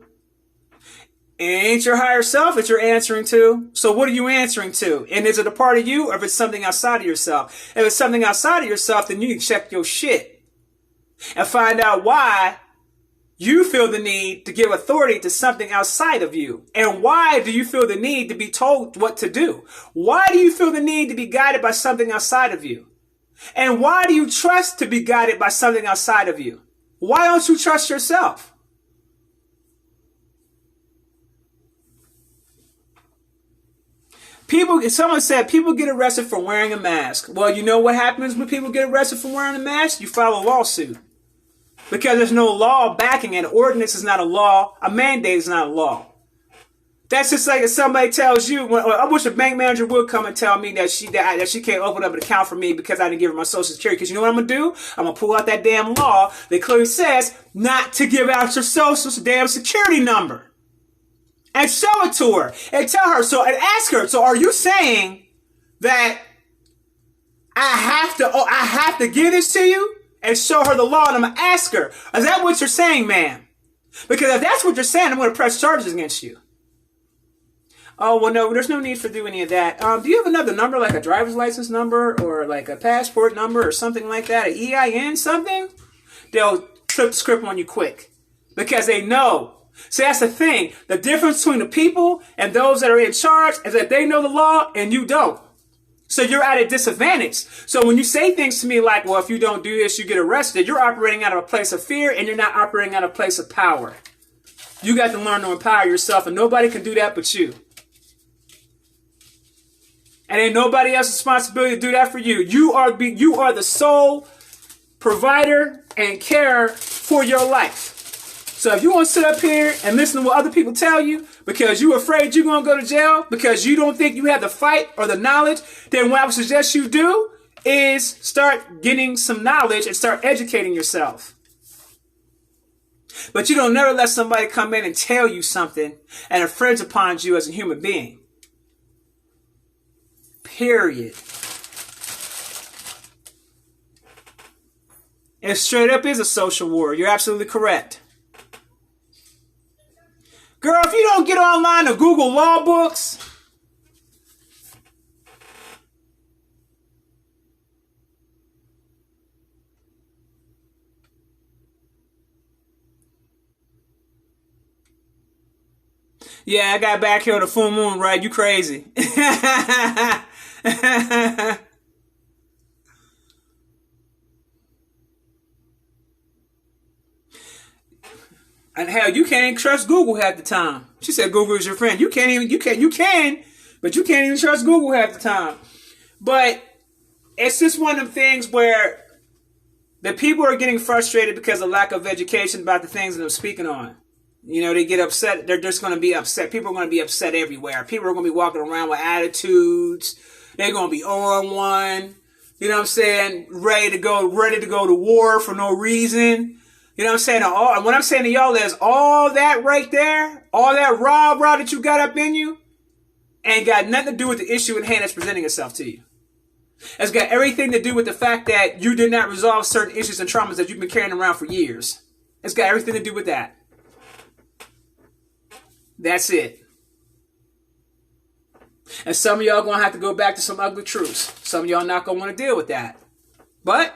It ain't your higher self that you're answering to. So what are you answering to? And is it a part of you or if it's something outside of yourself? If it's something outside of yourself, then you need to check your shit and find out why you feel the need to give authority to something outside of you. And why do you feel the need to be told what to do? Why do you feel the need to be guided by something outside of you? And why do you trust to be guided by something outside of you? Why don't you trust yourself? Someone said people get arrested for wearing a mask. Well, you know what happens when people get arrested for wearing a mask? You file a lawsuit. Because there's no law backing it. An ordinance is not a law. A mandate is not a law. That's just like if somebody tells you, I wish a bank manager would come and tell me that she can't open up an account for me because I didn't give her my social security. Because you know what I'm going to do? I'm going to pull out that damn law that clearly says not to give out your social damn security number. And show it to her and tell her, and ask her, so are you saying that I have to give this to you? And show her the law, and I'm going to ask her, is that what you're saying, ma'am? Because if that's what you're saying, I'm going to press charges against you. Oh, well, no, there's no need for doing any of that. Do you have another number, like a driver's license number or like a passport number or something like that, an EIN, something? They'll flip the script on you quick because they know. See, that's the thing. The difference between the people and those that are in charge is that they know the law and you don't. So you're at a disadvantage. So when you say things to me like, well, if you don't do this, you get arrested, you're operating out of a place of fear and you're not operating out of a place of power. You got to learn to empower yourself and nobody can do that but you. And ain't nobody else's responsibility to do that for you. You are the sole provider and carer for your life. So if you want to sit up here and listen to what other people tell you because you're afraid you're going to go to jail because you don't think you have the fight or the knowledge, then what I would suggest you do is start getting some knowledge and start educating yourself. But you don't never let somebody come in and tell you something and infringe upon you as a human being. Period. It straight up is a social war. You're absolutely correct. Girl, if you don't get online to Google law books, yeah, I got back here on the full moon, right? You crazy. And hell, you can't even trust Google half the time. She said Google is your friend. You can, but you can't even trust Google half the time. But it's just one of them things where the people are getting frustrated because of lack of education about the things that I'm speaking on. You know, they get upset. They're just going to be upset. People are going to be upset everywhere. People are going to be walking around with attitudes. They're going to be on one. You know what I'm saying? Ready to go to war for no reason. You know what I'm saying? What I'm saying to y'all is all that right there, all that raw that you got up in you, ain't got nothing to do with the issue at hand that's presenting itself to you. It's got everything to do with the fact that you did not resolve certain issues and traumas that you've been carrying around for years. It's got everything to do with that. That's it. And some of y'all going to have to go back to some ugly truths. Some of y'all not going to want to deal with that. But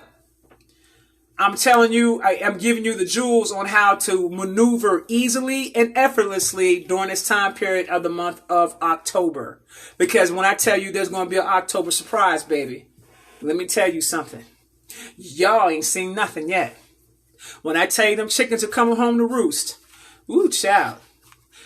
I'm telling you, I am giving you the jewels on how to maneuver easily and effortlessly during this time period of the month of October. Because when I tell you there's going to be an October surprise, baby, let me tell you something. Y'all ain't seen nothing yet. When I tell you them chickens are coming home to roost, ooh, child,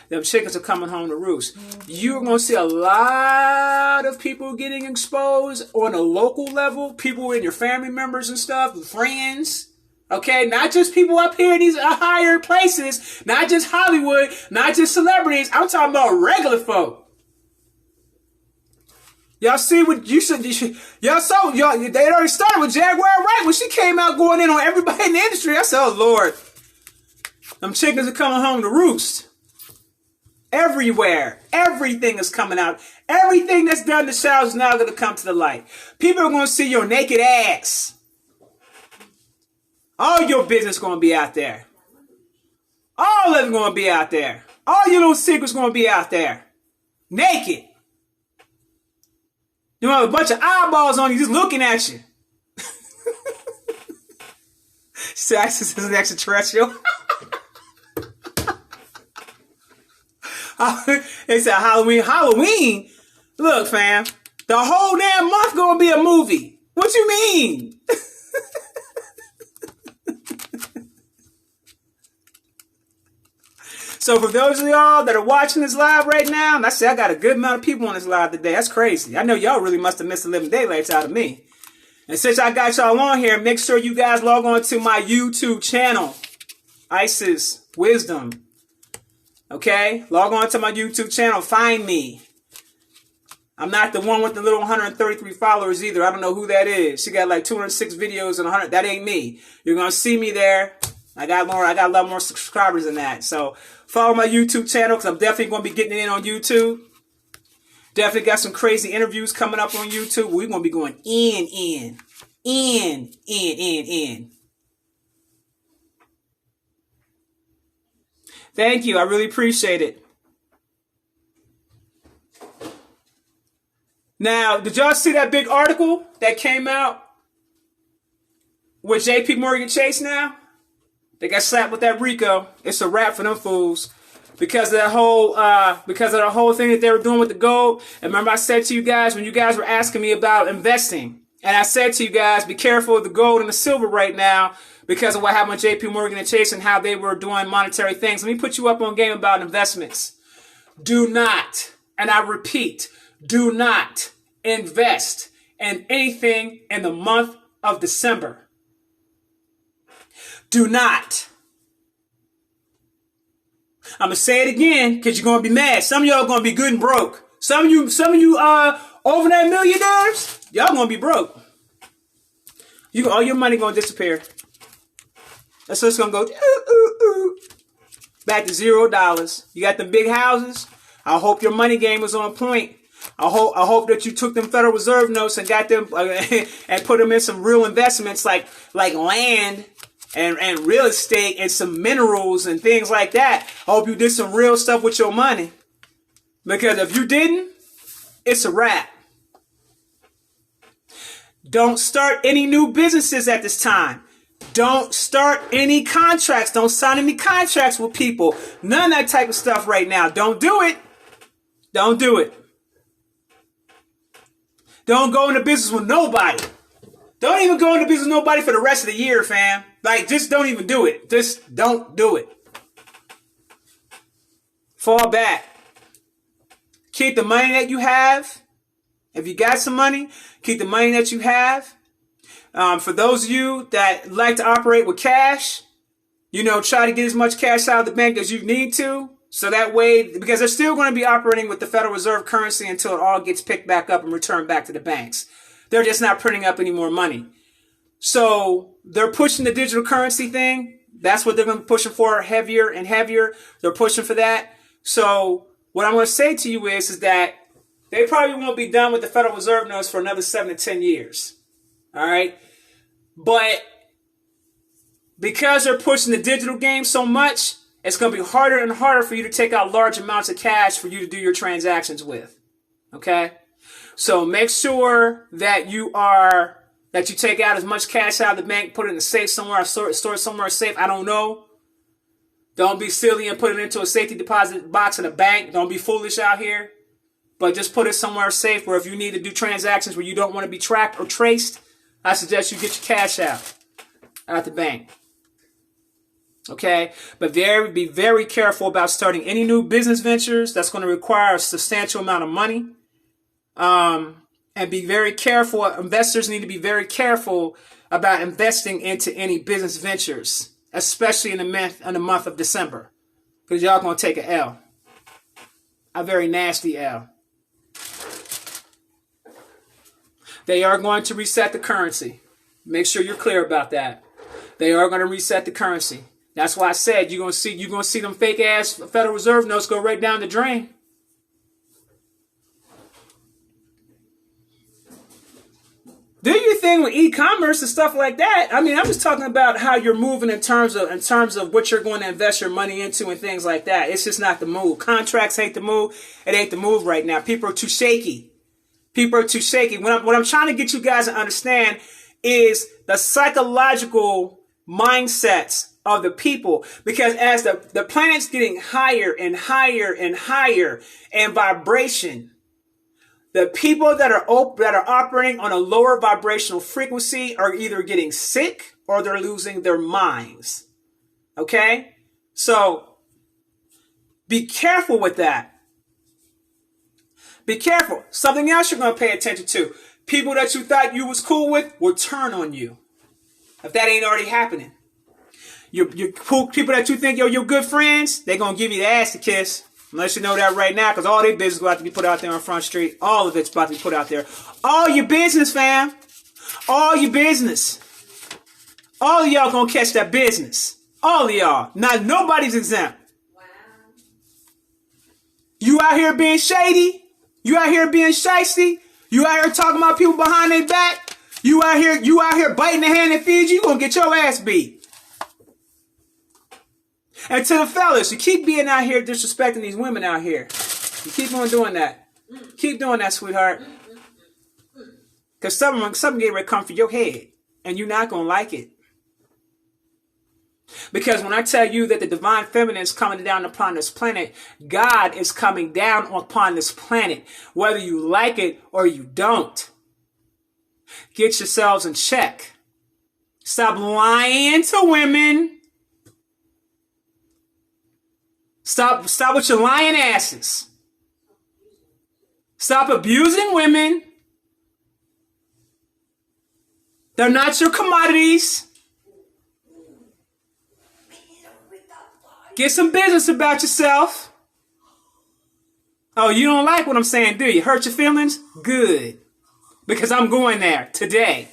them chickens are coming home to roost. You're going to see a lot of people getting exposed on a local level, people in your family members and stuff, friends. Okay, not just people up here in these higher places, not just Hollywood, not just celebrities. I'm talking about regular folk. Y'all see what you said? Y'all saw, y'all, they already started with Jaguar Wright when she came out going in on everybody in the industry. I said, oh, Lord, them chickens are coming home to roost. Everywhere. Everything is coming out. Everything that's done to shadows is now going to come to the light. People are going to see your naked ass. All your business going to be out there. All of it going to be out there. All your little secrets going to be out there. Naked. You have a bunch of eyeballs on you just looking at you. Isis is an extraterrestrial. They said Halloween. Halloween? Look, fam. The whole damn month gonna be a movie. What you mean? So for those of y'all that are watching this live right now, and I say I got a good amount of people on this live today. That's crazy. I know y'all really must have missed the living daylights out of me. And since I got y'all on here, make sure you guys log on to my YouTube channel, Isis Wisdom. Okay? Log on to my YouTube channel. Find me. I'm not the one with the little 133 followers either. I don't know who that is. She got like 206 videos and 100. That ain't me. You're going to see me there. I got a lot more subscribers than that. So follow my YouTube channel because I'm definitely going to be getting in on YouTube. Definitely got some crazy interviews coming up on YouTube. We're going to be going in. Thank you. I really appreciate it. Now, did y'all see that big article that came out with JP Morgan Chase now? They got slapped with that RICO. It's a wrap for them fools because of that whole thing that they were doing with the gold. And remember I said to you guys when you guys were asking me about investing, and I said to you guys, be careful of the gold and the silver right now because of what happened with JP Morgan and Chase and how they were doing monetary things. Let me put you up on game about investments. Do not, and I repeat, do not invest in anything in the month of December. Do not. I'm going to say it again because you're going to be mad. Some of y'all are going to be good and broke. Some of you overnight millionaires, y'all going to be broke. All your money going to disappear. That's what's going to go back to $0. You got them big houses. I hope your money game was on point. I hope that you took them Federal Reserve notes and got them and put them in some real investments like land and real estate and some minerals and things like that. I hope you did some real stuff with your money. Because if you didn't, it's a wrap. Don't start any new businesses at this time. Don't start any contracts. Don't sign any contracts with people. None of that type of stuff right now. Don't do it. Don't do it. Don't go into business with nobody. Don't even go into business with nobody for the rest of the year, fam. Like, just don't even do it. Just don't do it. Fall back. Keep the money that you have. If you got some money, keep the money that you have. For those of you that like to operate with cash, try to get as much cash out of the bank as you need to. So that way, because they're still going to be operating with the Federal Reserve currency until it all gets picked back up and returned back to the banks. They're just not printing up any more money. So they're pushing the digital currency thing. That's what they're going to be pushing for heavier and heavier. They're pushing for that. So what I'm going to say to you is that they probably won't be done with the Federal Reserve notes for another 7 to 10 years. All right. But because they're pushing the digital game so much, It's going to be harder and harder for you to take out large amounts of cash for you to do your transactions with. Okay? So make sure that you take out as much cash out of the bank, put it in a safe somewhere, store it somewhere safe. I don't know. Don't be silly and put it into a safety deposit box in a bank. Don't be foolish out here. But just put it somewhere safe where if you need to do transactions where you don't want to be tracked or traced, I suggest you get your cash out the bank. Okay? But be very careful about starting any new business ventures that's going to require a substantial amount of money. And be very careful. Investors need to be very careful about investing into any business ventures, especially in the month of December, because y'all going to take an L. A very nasty L. They are going to reset the currency. Make sure you're clear about that. They are going to reset the currency. That's why I said you're going to see them fake ass Federal Reserve notes go right down the drain. Do your thing with e-commerce and stuff like that. I mean, I'm just talking about how you're moving in terms of what you're going to invest your money into and things like that. It's just not the move. Contracts ain't the move. It ain't the move right now. People are too shaky. People are too shaky. What I'm trying to get you guys to understand is the psychological mindsets of the people. Because as the planet's getting higher and higher and higher in vibration, the people that are operating on a lower vibrational frequency are either getting sick or they're losing their minds. Okay? So be careful with that. Be careful. Something else you're going to pay attention to. People that you thought you was cool with will turn on you. If that ain't already happening. Your cool people that you think you're good friends, they're going to give you the ass to kiss. Unless you know that right now, because all their business is about to be put out there on Front Street. All of it's about to be put out there. All your business, fam. All your business. All of y'all gonna catch that business. All of y'all. Not nobody's exempt. Wow. You out here being shady. You out here being shysty. You out here talking about people behind their back. You out here biting the hand that feeds you. You gonna get your ass beat. And to the fellas, you keep being out here disrespecting these women out here. You keep on doing that. Keep doing that, sweetheart. Because something getting ready to come for your head. And you're not going to like it. Because when I tell you that the divine feminine is coming down upon this planet, God is coming down upon this planet. Whether you like it or you don't. Get yourselves in check. Stop lying to women. Stop with your lying asses. Stop abusing women. They're not your commodities. Get some business about yourself. Oh, you don't like what I'm saying, do you? Hurt your feelings? Good. Because I'm going there today.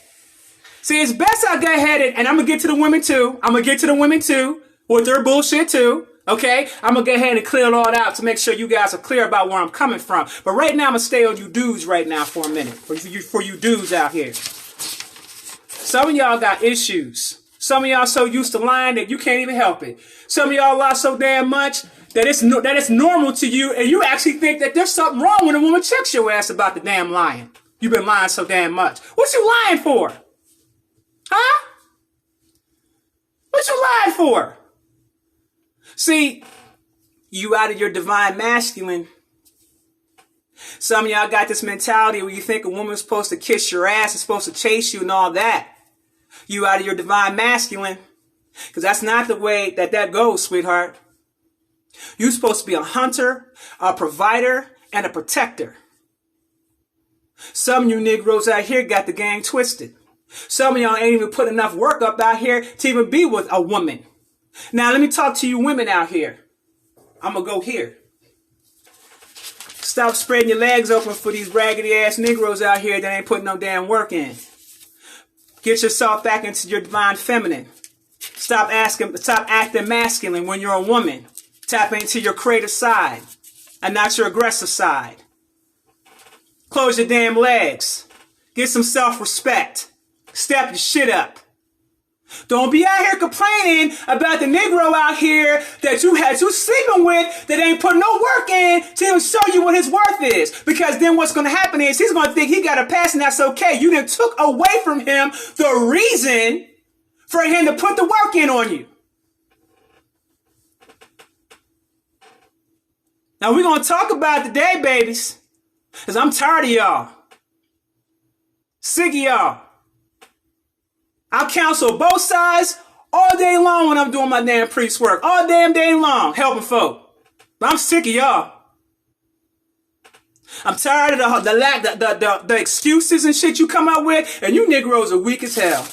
See, it's best I go ahead and I'm going to get to the women too. With their bullshit too. Okay, I'm going to go ahead and clear it all out to make sure you guys are clear about where I'm coming from. But right now, I'm going to stay on you dudes right now for a minute. For you dudes out here. Some of y'all got issues. Some of y'all so used to lying that you can't even help it. Some of y'all lie so damn much that it's normal to you. And you actually think that there's something wrong when a woman checks your ass about the damn lying. You've been lying so damn much. What you lying for? Huh? What you lying for? See, you out of your divine masculine. Some of y'all got this mentality where you think a woman's supposed to kiss your ass, is supposed to chase you and all that. You out of your divine masculine. Because that's not the way that goes, sweetheart. You're supposed to be a hunter, a provider, and a protector. Some of you Negroes out here got the game twisted. Some of y'all ain't even put enough work up out here to even be with a woman. Now, let me talk to you women out here. I'm going to go here. Stop spreading your legs open for these raggedy ass Negroes out here that ain't putting no damn work in. Get yourself back into your divine feminine. Stop acting masculine when you're a woman. Tap into your creative side and not your aggressive side. Close your damn legs. Get some self-respect. Step your shit up. Don't be out here complaining about the Negro out here that you sleeping with that ain't put no work in to even show you what his worth is. Because then what's going to happen is he's going to think he got a pass and that's okay. You then took away from him the reason for him to put the work in on you. Now we're going to talk about it today, babies. Because I'm tired of y'all. Sick of y'all. I counsel both sides all day long when I'm doing my damn priest work. All damn day long, helping folk. But I'm sick of y'all. I'm tired of the excuses and shit you come out with, and you Negroes are weak as hell.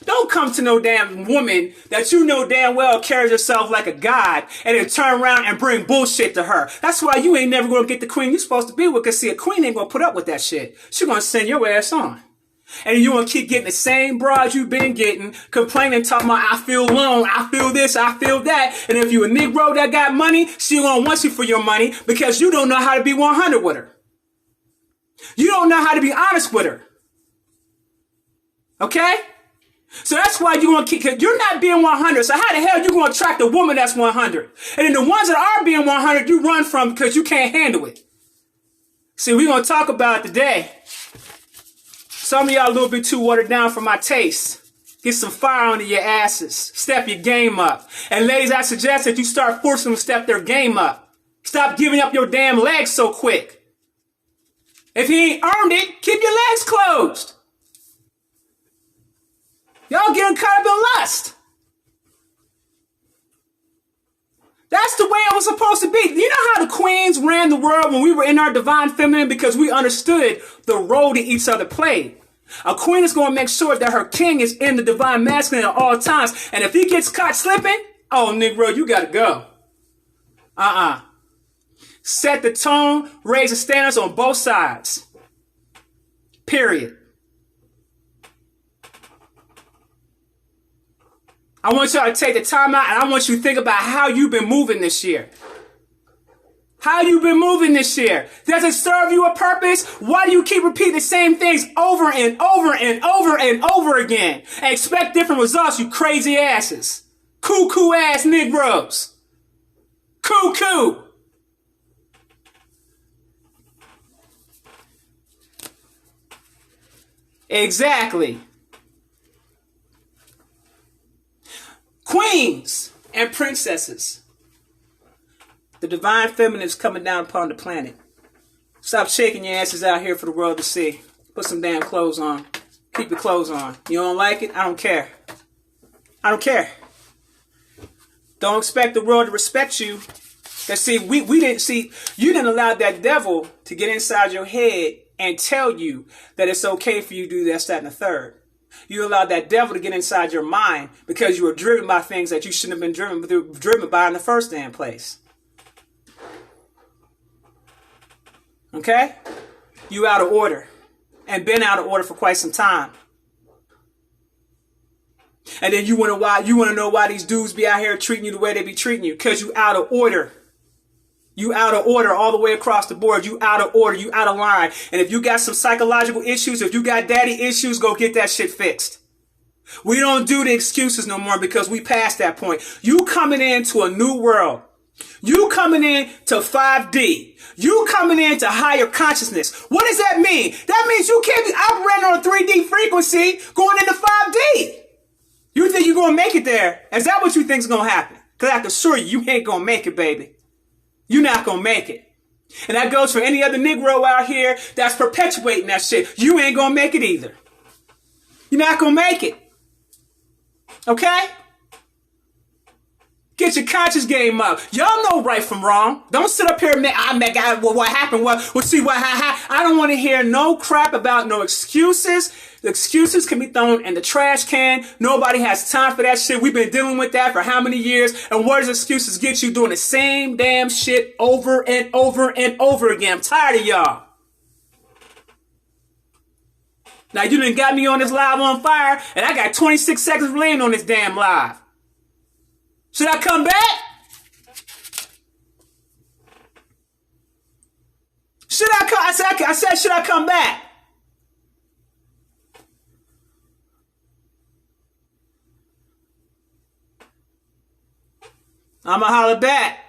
Don't come to no damn woman that you know damn well carries herself like a god and then turn around and bring bullshit to her. That's why you ain't never going to get the queen you're supposed to be with, because see, a queen ain't going to put up with that shit. She's going to send your ass on. And you want to keep getting the same broads you've been getting, complaining, talking about, I feel alone, I feel this, I feel that. And if you a Negro that got money, she gonna want you for your money because you don't know how to be 100 with her. You don't know how to be honest with her. Okay? So that's why you're gonna keep, you're not being 100. So how the hell you gonna attract a woman that's 100? And then the ones that are being 100, you run from because you can't handle it. See, we're gonna talk about it today. Some of y'all a little bit too watered down for my taste. Get some fire under your asses. Step your game up. And ladies, I suggest that you start forcing them to step their game up. Stop giving up your damn legs so quick. If he ain't earned it, keep your legs closed. Y'all getting caught up in lust. That's the way it was supposed to be. You know how the queens ran the world when we were in our divine feminine? Because we understood the role that each other played. A queen is going to make sure that her king is in the divine masculine at all times. And if he gets caught slipping, oh, Negro, you got to go. Set the tone, raise the standards on both sides. Period. I want y'all to take the time out and I want you to think about how you've been moving this year. How you been moving this year? Does it serve you a purpose? Why do you keep repeating the same things over and over and over and over again? And expect different results, you crazy asses. Cuckoo ass Negroes. Cuckoo. Exactly. Queens and princesses. The divine feminine is coming down upon the planet. Stop shaking your asses out here for the world to see. Put some damn clothes on. Keep your clothes on. You don't like it? I don't care. I don't care. Don't expect the world to respect you. Because see, you didn't allow that devil to get inside your head and tell you that it's okay for you to do this, that, and the third. You allowed that devil to get inside your mind because you were driven by things that you shouldn't have been driven by in the first damn place. Okay? You out of order. And been out of order for quite some time. And then you want to know why these dudes be out here treating you the way they be treating you. Because you out of order. You out of order all the way across the board. You out of order. You out of line. And if you got some psychological issues, if you got daddy issues, go get that shit fixed. We don't do the excuses no more because we passed that point. You coming into a new world. You coming in to 5D. You coming into higher consciousness. What does that mean? That means you can't be operating on a 3D frequency going into 5D. You think you're going to make it there? Is that what you think is going to happen? Because I can assure you, you ain't going to make it, baby. You're not going to make it. And that goes for any other Negro out here that's perpetuating that shit. You ain't going to make it either. You're not going to make it. Okay? Get your conscious game up. Y'all know right from wrong. Don't sit up here and what happened? We'll see what happened. I don't want to hear no crap about no excuses. The excuses can be thrown in the trash can. Nobody has time for that shit. We've been dealing with that for how many years? And what does excuses get you doing the same damn shit over and over and over again? I'm tired of y'all. Now you done got me on this live on fire, and I got 26 seconds remaining on this damn live. Should I come back? Should I come? I said, should I come back? I'ma holler back.